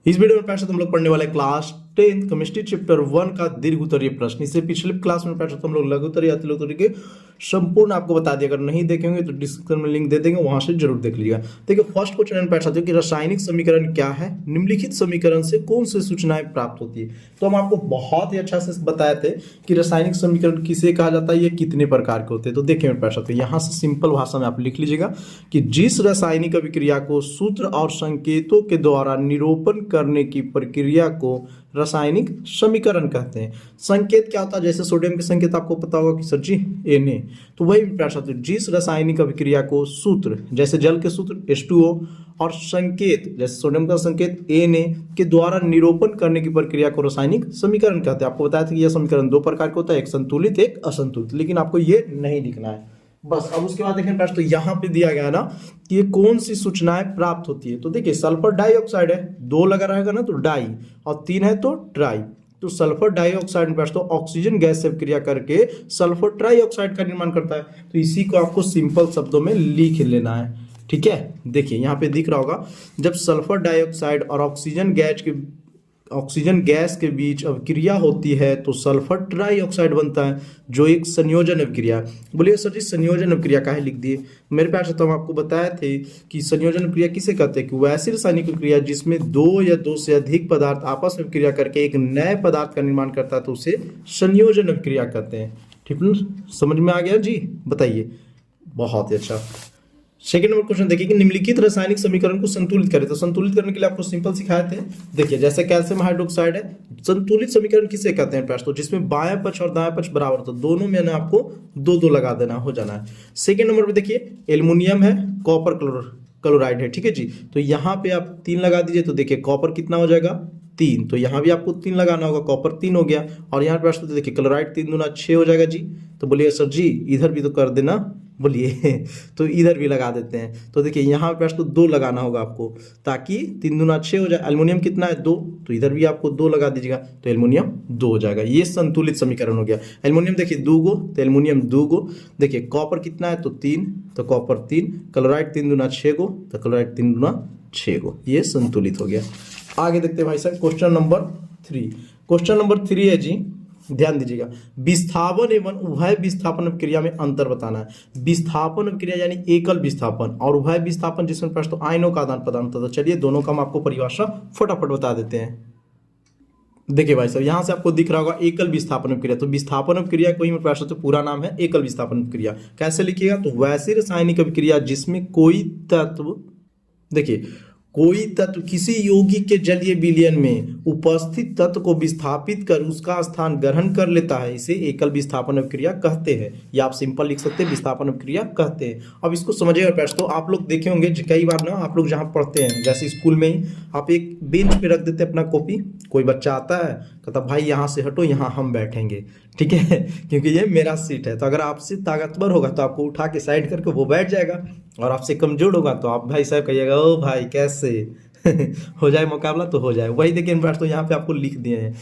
इस वीडियो में पैसा हम लोग पढ़ने वाले क्लास 10 केमिस्ट्री चैप्टर 1 का दीर्घ उत्तरीय प्रश्न। इससे पिछले क्लास में पैसा हम लोग लघु उत्तरीय अति लघु उत्तरीय के संपूर्ण आपको बता दिया। अगर नहीं देखेंगे तो डिस्क्रिप्शन में लिंक दे देंगे, वहां से जरूर देख लीजिएगा। देखिए फर्स्ट क्वेश्चन पैसा कि रासायनिक समीकरण क्या है, निम्नलिखित समीकरण से कौन सी सूचनाएं प्राप्त होती है। तो हम आपको बहुत ही अच्छा से बताए थे कि रासायनिक समीकरण किसे कहा जाता है, ये कितने प्रकार के होते हैं। तो देखिए मेरे पैसा, तो यहाँ से सिंपल भाषा में आप लिख लीजिएगा कि जिस रासायनिक अभिक्रिया को सूत्र और संकेतों के द्वारा निरूपण करने की प्रक्रिया को रासायनिक समीकरण कहते हैं। संकेत क्या होता है, जैसे सोडियम के संकेत आपको पता होगा कि सर जी Na, तो वही प्रश्न, जिस रासायनिक अभिक्रिया को सूत्र जैसे जल के सूत्र H2O और संकेत जैसे सोडियम का संकेत Na के द्वारा निरूपण करने की प्रक्रिया को रासायनिक समीकरण कहते हैं। आपको बताया था कि यह समीकरण दो प्रकार का होता है, एक संतुलित एक असंतुलित, लेकिन आपको ये नहीं लिखना है बस। अब उसके बाद देखें प्रश्न, तो यहाँ पे दिया गया ना कि ये कौन सी सूचनाएं प्राप्त होती है। तो देखिए सल्फर डाइऑक्साइड है, दो लगा रहेगा ना तो डाई, और तीन है तो ट्राई। तो सल्फर डाइऑक्साइड में तो ऑक्सीजन गैस से क्रिया करके सल्फर ट्राइऑक्साइड का निर्माण करता है। तो इसी को आपको सिंपल शब्दों में लिख लेना है, ठीक है। देखिए यहाँ पे दिख रहा होगा, जब सल्फर डाइऑक्साइड और ऑक्सीजन गैस के बीच अभिक्रिया होती है तो सल्फर ट्राइऑक्साइड बनता है, जो एक संयोजन अभिक्रिया है। बोलिए सर जी संयोजन अभिक्रिया काहे लिख दिए। मेरे प्यार से तो हम आपको बताए थे कि संयोजन अभिक्रिया किसे कहते हैं, कि वैसी रासायनिक अभिक्रिया जिसमें दो या दो से अधिक पदार्थ आपस में क्रिया करके एक नए पदार्थ का निर्माण करता है, तो उसे संयोजन अभिक्रिया कहते हैं। ठीक है, समझ में आ गया जी, बताइए। बहुत ही अच्छा। सेकेंड नंबर क्वेश्चन देखिए कि निम्नलिखित रासायनिक समीकरण को संतुलित करें। तो संतुलित करने के लिए आपको सिंपल सिखाए थे। देखिए जैसे कैल्शियम हाइड्रोक्साइड है, संतुलित समीकरण किसे कहते हैं। तो जिसमें बायां पक्ष और दायां पक्ष बराबर, तो दोनों में ना आपको दो दो लगा देना, हो जाना है। सेकेंड नंबर पे देखिए एल्युमिनियम है, कॉपर क्लोराइड है, ठीक है जी। तो यहाँ पे आप 3 लगा दीजिए, तो देखिए कॉपर कितना हो जाएगा 3, तो यहाँ भी आपको 3 लगाना होगा, कॉपर 3 हो गया। और यहाँ पे तो देखिए क्लोराइड 3 दूना 6 हो जाएगा जी। तो बोलिए सर जी इधर भी तो कर देना, बोलिए तो इधर भी लगा देते हैं। तो देखिए यहाँ पे तो 2 लगाना होगा आपको, ताकि 3 दूना 6 हो जाए। एल्युमिनियम कितना है 2, तो इधर भी आपको 2 लगा दीजिएगा, तो एल्युमिनियम 2 हो जाएगा। ये संतुलित समीकरण हो गया। एल्युमिनियम देखिए 2 गो, तो एल्युमिनियम 2 गो। देखिए कॉपर कितना है तो 3, तो कॉपर 3। क्लोराइड 3 दूना 6 गो, तो क्लोराइड 3 दूना 6 गो। ये संतुलित हो गया। आगे देखते हैं भाई साहब क्वेश्चन नंबर 3। क्वेश्चन नंबर 3 है जी, ध्यान दीजिएगा, विस्थापन एवं उभय विस्थापन क्रिया में अंतर बताना है। विस्थापन क्रिया यानी एकल विस्थापन, और उभय विस्थापन जिसमें प्रश्न आयनों का आदान प्रदान होता है। तो चलिए दोनों का हम आपको परिभाषा फटाफट बता देते हैं। देखिए भाई साहब यहाँ से आपको दिख रहा होगा एकल विस्थापन क्रिया। तो विस्थापन क्रिया कोई प्रश्न, तो पूरा नाम है एकल विस्थापन क्रिया। कैसे लिखिएगा, तो वैसी रासायनिक अभिक्रिया जिसमें कोई तत्व, देखिए कोई तत्व किसी यौगिक के जलीय विलयन में उपस्थित तत्व को विस्थापित कर उसका स्थान ग्रहण कर लेता है, इसे एकल विस्थापन अभिक्रिया कहते हैं। या आप सिंपल लिख सकते हैं विस्थापन अभिक्रिया कहते हैं। अब इसको समझिएगा पैर, तो आप लोग देखे होंगे कई बार ना, आप लोग जहाँ पढ़ते हैं जैसे स्कूल में ही, आप एक बेंच पे रख देते हैं अपना कॉपी, कोई बच्चा आता है कहता भाई यहाँ से हटो, यहाँ हम बैठेंगे, ठीक है, क्योंकि ये मेरा सीट है। तो अगर आपसे ताकतवर होगा तो आपको उठा के साइड करके वो बैठ जाएगा, और आपसे कमजोर होगा तो आप भाई साहब कहिएगा ओ भाई कैसे हो जाए मुकाबला, तो हो जाए। वही देखिए तो यहाँ पे आपको लिख दिए हैं।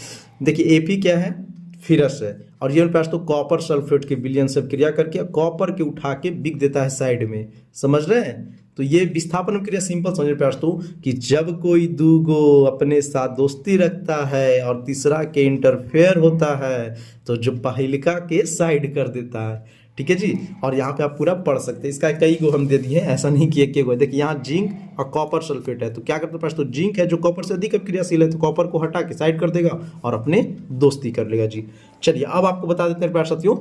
देखिए Fe क्या है, फिरस है, और ये पास तो कॉपर सल्फेट के विलयन से क्रिया करके कॉपर के उठा के बिक देता है साइड में, समझ रहे हैं। तो ये विस्थापन क्रिया सिंपल समझ पास तो कि जब कोई दूगो अपने साथ दोस्ती रखता है और तीसरा के इंटरफेयर होता है, तो जो पहलिका के साइड कर देता है, ठीक है जी। और यहाँ पे आप पूरा पढ़ सकते हैं, इसका कई गो हम दे दिए हैं, ऐसा नहीं कि एक गो। देखिए यहाँ जिंक और कॉपर सल्फेट है, तो क्या करते हैं, तो जिंक है जो कॉपर से अधिक अभिक्रियाशील है, तो कॉपर को हटा के साइड कर देगा और अपने दोस्ती कर लेगा जी। चलिए अब आपको बता देते हैं प्यारे साथियों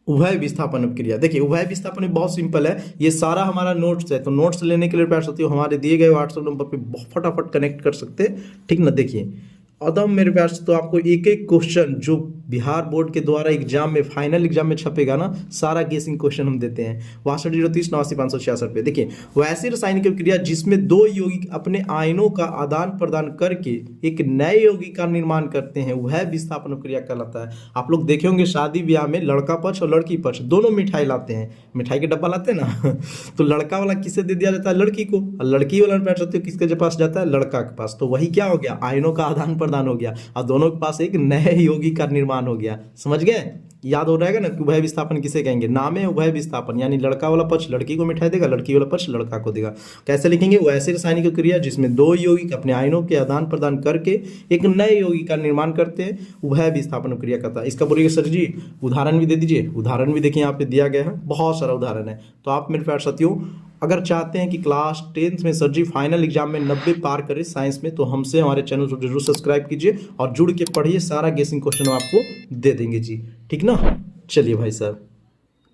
उभय विस्थापन अभिक्रिया। देखिए उभय विस्थापन बहुत सिंपल है, ये सारा हमारा नोट्स है। तो नोट्स लेने के लिए प्यारे साथियों हमारे दिए गए व्हाट्सएप नंबर पे फटाफट कनेक्ट कर सकते हैं, ठीक ना। देखिए अदम मेरे प्यार से, तो आपको एक एक क्वेश्चन जो बिहार बोर्ड के द्वारा एग्जाम में फाइनल एग्जाम में छपेगा ना, सारा गेसिंग क्वेश्चन हम देते हैं। 62-030-89-566 पे। देखिए वैसी रासायनिक अभिक्रिया जिसमें दो यौगिक अपने आयनों का आदान प्रदान करके एक नए यौगिक का निर्माण करते हैं, वह विस्थापन अभिक्रिया कहलाता है। आप लोग देखे होंगे शादी ब्याह में लड़का पक्ष और लड़की पक्ष दोनों मिठाई लाते हैं, मिठाई के डब्बा लाते हैं ना तो लड़का वाला किसे दे दिया जाता है, लड़की को, और लड़की वाला बैठ सकते हो किसके पास जाता है, लड़का के पास। तो वही क्या हो गया, आयनों का आदान प्रदान हो गया, और दोनों के पास एक नए यौगिक का निर्माण समान हो गया। समझ गए? याद हो रहेगा ना कि उभय विस्थापन किसे कहेंगे? नाम है उभय विस्थापन, यानी लड़का वाला पक्ष लड़की को मिठाई देगा, लड़की वाला पक्ष लड़का को देगा। कैसे लिखेंगे? वैसी रासायनिक क्रिया जिसमें दो यौगिक अपने आयनों के आदान प्रदान करके एक नए यौगिक का निर्माण करते हैं, उभय विस्थापन क्रिया कहता है। इसका बोलिए सर जी उदाहरण भी दे दीजिए। उदाहरण भी देखिए यहाँ पे दिया गया है, बहुत सारा उदाहरण है। तो आप मेरे प्यारे साथियों अगर चाहते हैं कि क्लास 10th में सर जी फाइनल एग्जाम में 90 पार करें साइंस में, तो हमसे हमारे चैनल को जरूर सब्सक्राइब कीजिए और जुड़ के पढ़िए। सारा गेसिंग क्वेश्चन हम आपको दे देंगे जी, ठीक ना। चलिए भाई साहब,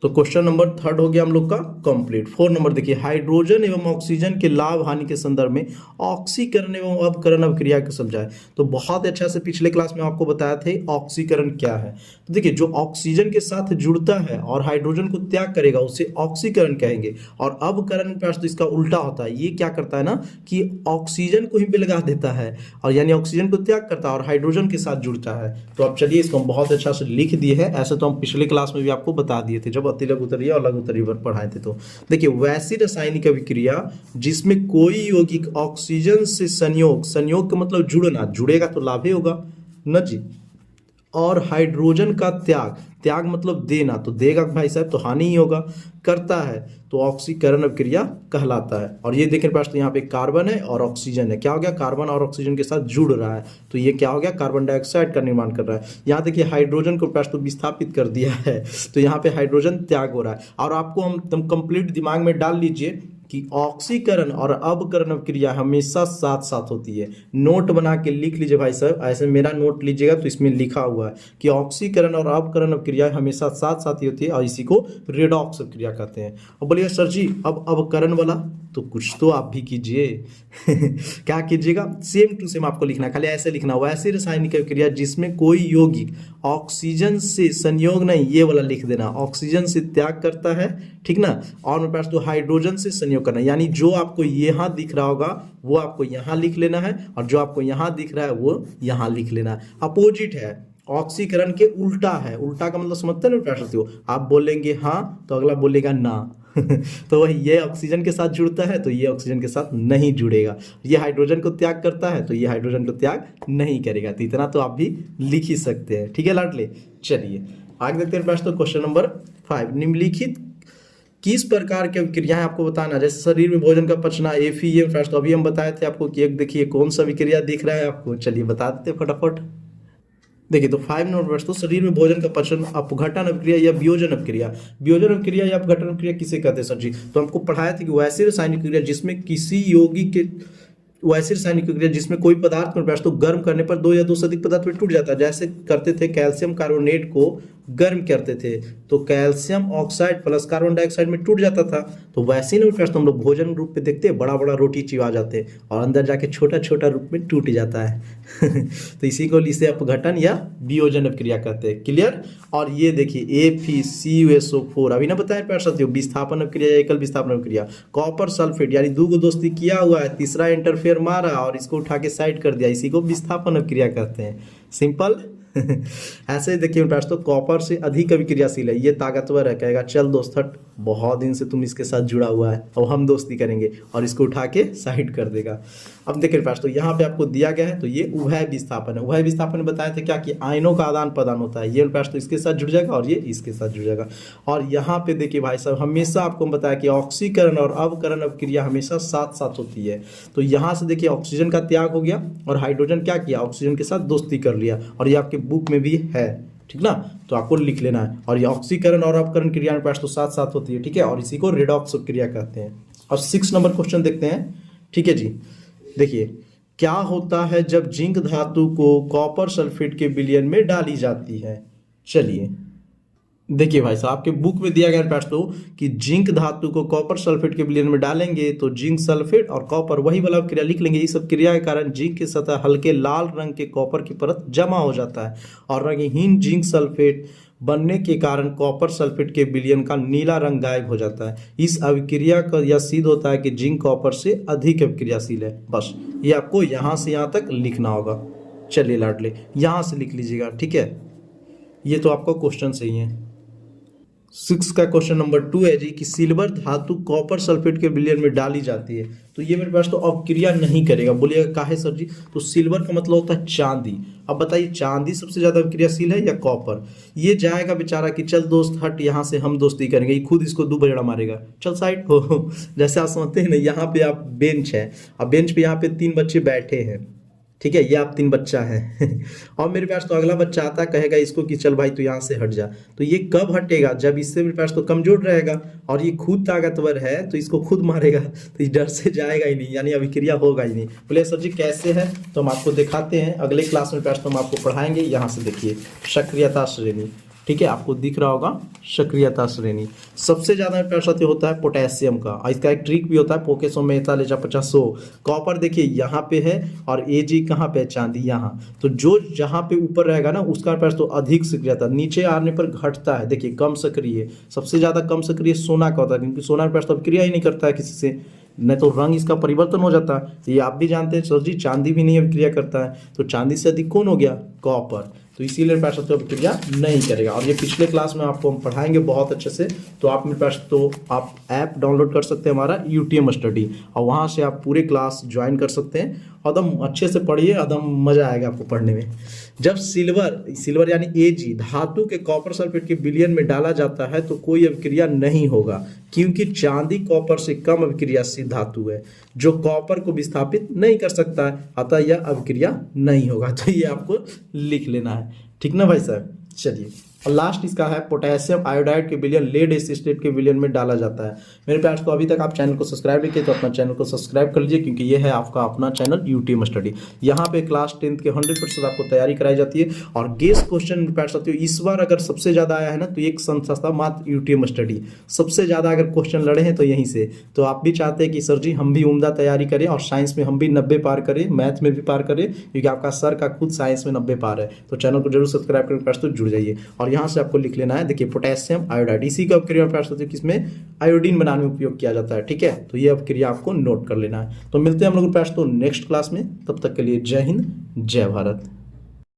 तो क्वेश्चन नंबर 3 हो गया हम लोग का कंप्लीट। 4 नंबर देखिए, हाइड्रोजन एवं ऑक्सीजन के लाभ हानि के संदर्भ में ऑक्सीकरण एवं अवकरण अभिक्रिया को समझाए। तो बहुत अच्छा से पिछले क्लास में आपको बताया थे ऑक्सीकरण क्या है। तो देखिए जो ऑक्सीजन के साथ जुड़ता है और हाइड्रोजन को त्याग करेगा उसे ऑक्सीकरण कहेंगे। और अवकरण तो इसका उल्टा होता है। ये क्या करता है ना कि ऑक्सीजन को ही बेलगा देता है और यानी ऑक्सीजन को त्याग करता है और हाइड्रोजन के साथ जुड़ता है। तो अब चलिए इसको हम बहुत अच्छा से लिख दिए है। ऐसे तो हम पिछले क्लास में भी आपको बता दिए थे जब अति लघु उत्तरीय और लघु उत्तरीय पर पढ़ाए थे। तो देखिए वैसी रासायनिक अभिक्रिया जिसमें कोई यौगिक ऑक्सीजन से संयोग का मतलब जुड़ना, जुड़ेगा तो लाभ ही होगा न जी, और हाइड्रोजन का त्याग मतलब देना, तो देगा भाई साहब तो हानि ही होगा, करता है तो ऑक्सीकरण अभिक्रिया कहलाता है। और ये देखने पास तो यहाँ पे कार्बन है और ऑक्सीजन है, क्या हो गया? कार्बन और ऑक्सीजन के साथ जुड़ रहा है, तो ये क्या हो गया? कार्बन डाइऑक्साइड का निर्माण कर रहा है। यहाँ देखिए हाइड्रोजन को पास तो विस्थापित कर दिया है, तो यहाँ पे हाइड्रोजन त्याग हो रहा है। और आपको हम कंप्लीट दिमाग में डाल लीजिए कि ऑक्सीकरण और अवकरण अभिक्रिया हमेशा साथ साथ होती है। नोट बना के लिख लीजिए भाई साहब, ऐसे मेरा नोट लीजिएगा तो इसमें लिखा हुआ है कि ऑक्सीकरण और अवकरण अभिक्रिया हमेशा साथ साथ ही होती है और इसी को रेडॉक्स अभिक्रिया कहते हैं। अब बोलिए सर जी अब अवकरण वाला तो कुछ तो आप भी कीजिए क्या कीजिएगा? सेम टू सेम आपको लिखना, खाली ऐसे लिखना, वैसी रासायनिक अभिक्रिया जिसमें कोई यौगिक ऑक्सीजन से संयोग नहीं, ये वाला लिख देना, ऑक्सीजन से त्याग करता है, ठीक ना। और मेरे पास तो हाइड्रोजन से संयोग करना, यानी जो आपको यहाँ दिख रहा होगा वो आपको यहाँ लिख लेना है और जो आपको यहाँ दिख रहा है वो यहाँ लिख लेना है। अपोजिट है, ऑक्सीकरण के उल्टा है। उल्टा का मतलब समझते हैं ना साथियों? आप बोलेंगे हाँ तो अगला बोलेगा ना तो वही ये ऑक्सीजन के साथ जुड़ता है तो ये ऑक्सीजन के साथ नहीं जुड़ेगा। ये हाइड्रोजन को त्याग करता है तो ये हाइड्रोजन को त्याग नहीं करेगा। तो इतना तो आप भी लिख ही सकते हैं, ठीक है लाडले। चलिए आगे देखते हैं प्रश्न, क्वेश्चन नंबर 5, निम्नलिखित किस प्रकार की अभिक्रियाएं आपको बताना, जैसे शरीर में भोजन का पचना, एफीएम फ्रेश, तो अभी हम बताए थे आपको कि एक देखिए कौन सा अभिक्रिया दिख रहा है आपको, चलिए बता देते फटाफट। देखिए तो 5 नंबर प्रश्न, तो शरीर में भोजन का पचन अपघटन अभिक्रिया या वियोजन अभिक्रिया। वियोजन अभिक्रिया या अपघटन अभिक्रिया किसे कहते हैं सर जी? तो हमको पढ़ाया था कि वैसी रासायनिक क्रिया जिसमें किसी यौगिक के वैसी रासायनिक क्रिया जिसमें कोई पदार्थ में तो गर्म करने पर 2 या 2 से अधिक पदार्थ में टूट जाता है। जैसे करते थे कैल्शियम कार्बोनेट को गर्म करते थे तो calcium oxide plus carbon dioxide में टूट जाता था। तो वैसे ही तो हम लोग भोजन रूप में देखते हैं, बड़ा बड़ा रोटी चिवा जाते हैं और अंदर जाके छोटा छोटा रूप में टूट जाता है तो इसी को इसे अपघटन या वियोजन अभिक्रिया कहते हैं। क्लियर? और ये देखिए ApCuSO4 अभी ना बताया प्यार साथियों, विस्थापन अभिक्रिया या एकल विस्थापन अभिक्रिया। कॉपर सल्फेट यानी 2 को दोस्ती किया हुआ है, तीसरा इंटरफेयर मारा और इसको उठा के साइड कर दिया, इसी को विस्थापन अभिक्रिया कहते हैं। सिंपल ऐसे देखिए पास तो कॉपर से अधिक अभिक्रियाशील है, ये ताकतवर है, कहेगा चल दोस्त हट, बहुत दिन से तुम इसके साथ जुड़ा हुआ है और हम दोस्ती करेंगे, और इसको उठा के साइड कर देगा। अब देखिए पास तो यहाँ पे आपको दिया गया है, तो ये उभय विस्थापन है। उभय विस्थापन में बताया थे क्या कि आयनों का आदान प्रदान होता है, ये पास तो इसके साथ जुड़ जाएगा और ये इसके साथ जुड़ जाएगा। और यहाँ पे देखिए भाई साहब हमेशा आपको बताया कि ऑक्सीकरण और अवकरण अभिक्रिया हमेशा साथ साथ होती है। तो यहाँ से देखिए ऑक्सीजन का त्याग हो गया और हाइड्रोजन क्या किया, ऑक्सीजन के साथ दोस्ती कर लिया, और ये आपके बुक में भी है, ठीक ना, तो आपको लिख लेना है। और ये ऑक्सीकरण और अपकरण क्रिया में पास तो साथ साथ होती है, ठीक है, और इसी को रेडॉक्स क्रिया कहते हैं। और 6 नंबर क्वेश्चन देखते हैं, ठीक है जी। देखिए क्या होता है जब जिंक धातु को कॉपर सल्फेट के विलयन में डाली जाती है। चलिए देखिए भाई साहब आपके बुक में दिया गया पास तो कि जिंक धातु को कॉपर सल्फेट के विलयन में डालेंगे तो जिंक सल्फेट और कॉपर वही वाला क्रिया लिख लेंगे। इस सब क्रिया के कारण जिंक की सतह हल्के लाल रंग के कॉपर की परत जमा हो जाता है और रंगहीन जिंक सल्फेट बनने के कारण कॉपर सल्फेट के विलयन का नीला रंग गायब हो जाता है। इस अभिक्रिया का यह सिद्ध होता है कि जिंक कॉपर से अधिक अभिक्रियाशील है। बस ये आपको यहाँ से यहाँ तक लिखना होगा। चलिए लाडले यहाँ से लिख लीजिएगा, ठीक है, ये तो आपका क्वेश्चन सही है। 6 का क्वेश्चन नंबर 2 है जी कि सिल्वर धातु कॉपर सल्फेट के विलयन में डाली जाती है, तो ये मेरे पास तो अपक्रिया नहीं करेगा। बोलिएगा काहे सर जी? तो सिल्वर का मतलब होता है चांदी। अब बताइए चांदी सबसे ज्यादा अपक्रियाशील है या कॉपर? ये जाएगा बेचारा कि चल दोस्त हट यहाँ से, हम दोस्ती करेंगे, ये खुद इसको दो बजड़ा मारेगा, चल साइड हो। जैसे आप समझते हैं ना, यहाँ पे आप बेंच है, अब बेंच पे यहाँ पे 3 बच्चे बैठे हैं, ठीक है, ये आप 3 बच्चा है। और मेरे पास तो अगला बच्चा आता है, कहेगा इसको कि चल भाई तू यहाँ से हट जा, तो ये कब हटेगा? जब इससे मेरे पास तो कमजोर रहेगा और ये खुद ताकतवर है तो इसको खुद मारेगा, तो इस डर से जाएगा ही नहीं, यानी अभिक्रिया होगा ही नहीं। बोले सर जी कैसे है? तो हम आपको दिखाते हैं अगले क्लास में, पास तो हम आपको पढ़ाएंगे। यहाँ से देखिए सक्रियता श्रेणी, ठीक है, आपको दिख रहा होगा सक्रियता श्रेणी। सबसे ज्यादा मेरे पास होता है पोटेशियम का, और इसका एक ट्रिक भी होता है, पोकेसो में 50 कॉपर देखिए यहाँ पे है, और एजी कहाँ पे है? चांदी यहाँ। तो जो जहाँ पे ऊपर रहेगा ना उसका पास तो अधिक सक्रियता, नीचे आने पर घटता है, देखिए कम सक्रिय। सबसे ज्यादा कम सक्रिय सोना का होता है, क्योंकि सोना के पास तो क्रिया ही नहीं करता है किसी से, नहीं तो रंग इसका परिवर्तन हो जाता है। तो ये आप भी जानते हैं सर जी, चांदी भी नहीं अभिक्रिया करता है, तो चांदी से अधिक कौन हो गया? कॉपर। तो इसीलिए मेरे पास तो अभिक्रिया नहीं करेगा, और ये पिछले क्लास में आपको हम पढ़ाएंगे बहुत अच्छे से। तो आप मेरे पास तो आप ऐप डाउनलोड कर सकते हैं हमारा UTM स्टडी, और वहाँ से आप पूरे क्लास ज्वाइन कर सकते हैं। एकदम अच्छे से पढ़िए, एकदम मजा आएगा आपको पढ़ने में। जब सिल्वर यानी Ag धातु के कॉपर सल्फेट के विलयन में डाला जाता है तो कोई अभिक्रिया नहीं होगा, क्योंकि चांदी कॉपर से कम अभिक्रियाशील धातु है जो कॉपर को विस्थापित नहीं कर सकता है, अतः यह अभिक्रिया नहीं होगा। तो ये आपको लिख लेना है, ठीक ना भाई साहब? चलिए, और लास्ट इसका है पोटेशियम आयोडाइड के विलयन लेड एसिटेट के विलयन में डाला जाता है। मेरे प्यार तो अभी तक आप चैनल को सब्सक्राइब नहीं किए तो अपना चैनल को सब्सक्राइब कर लीजिए, क्योंकि ये है आपका अपना चैनल UTM स्टडी। यहाँ पे क्लास 10th के 100% आपको तैयारी कराई जाती है, और गेस क्वेश्चन मेरे प्यार साथियों इस बार अगर सबसे ज़्यादा आया है ना, तो एक संस्था मात्र UTM स्टडी सबसे ज़्यादा अगर क्वेश्चन लड़े हैं तो यहीं से। तो आप भी चाहते हैं कि सर जी हम भी उम्दा तैयारी करें, और साइंस में हम भी 90 पार करें, मैथ में भी पार करें, क्योंकि आपका सर का खुद साइंस में 90 पार है। तो चैनल को जरूर सब्सक्राइब करके पास तो जुड़ जाइए, और यहाँ से आपको लिख लेना है, देखिए पोटेशियम आयोडाइड, इसी का अपक्रिया किसमें? आयोडीन बनाने में उपयोग किया जाता है, ठीक है। तो ये अपक्रिया आपको नोट कर लेना है। तो मिलते हैं हम लोग पास तो नेक्स्ट क्लास में, तब तक के लिए जय हिंद जय भारत।